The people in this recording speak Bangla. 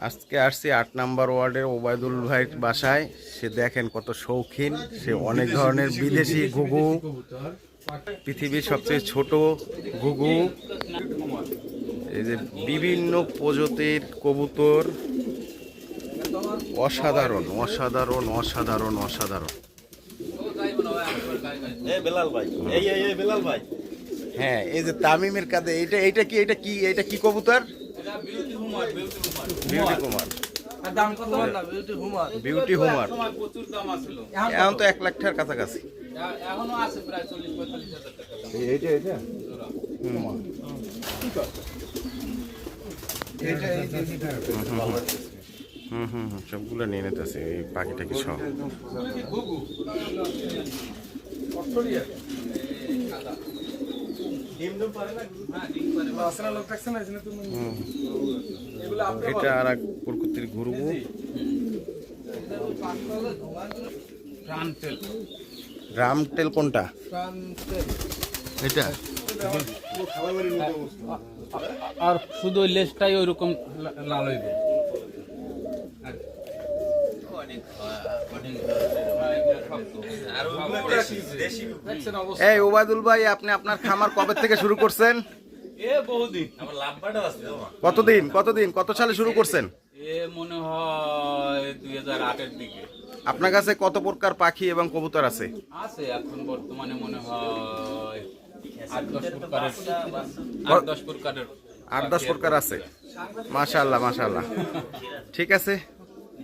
আজকে আসছি ৮ নম্বর ওয়ার্ডের ওবায়দুল ভাইয়ের বাসায়। সে দেখেন কত শৌখিন, সে অনেক ধরনের বিদেশি ঘুঘু, পৃথিবীর সবচেয়ে ছোট ঘুঘু, এই যে বিভিন্ন প্রজাতির কবুতর, অসাধারণ অসাধারণ অসাধারণ অসাধারণ। হ্যাঁ, এই যে তামিমের কাঁধে এইটা কি কবুতর? বিউটি কুমার। বিউটি হুমার এখন তো 1 লাখ টাকার কাছাকাছি। সবগুলো নিয়ে নিতেছে এই পাখিটাকে সব। এটা আর এক প্রকৃতির ঘুরবো। রামটেল কোনটা? এটা আর শুধু ওই লেজটাই ওইরকম লাল হইবে। এই ওবায়দুল ভাই, আপনি আপনার খামার কবে থেকে শুরু করছেন? কতদিন কত সালে শুরু করছেন? মনে হয় 2008-এর দিকে। আপনার কাছে কত প্রকার পাখি এবং কবুতর আছে? আছে এখন বর্তমানে মনে হয় 8-10 প্রকারের 8-10 প্রকার আছে। মাশাআল্লাহ মাশাআল্লাহ। ঠিক আছে।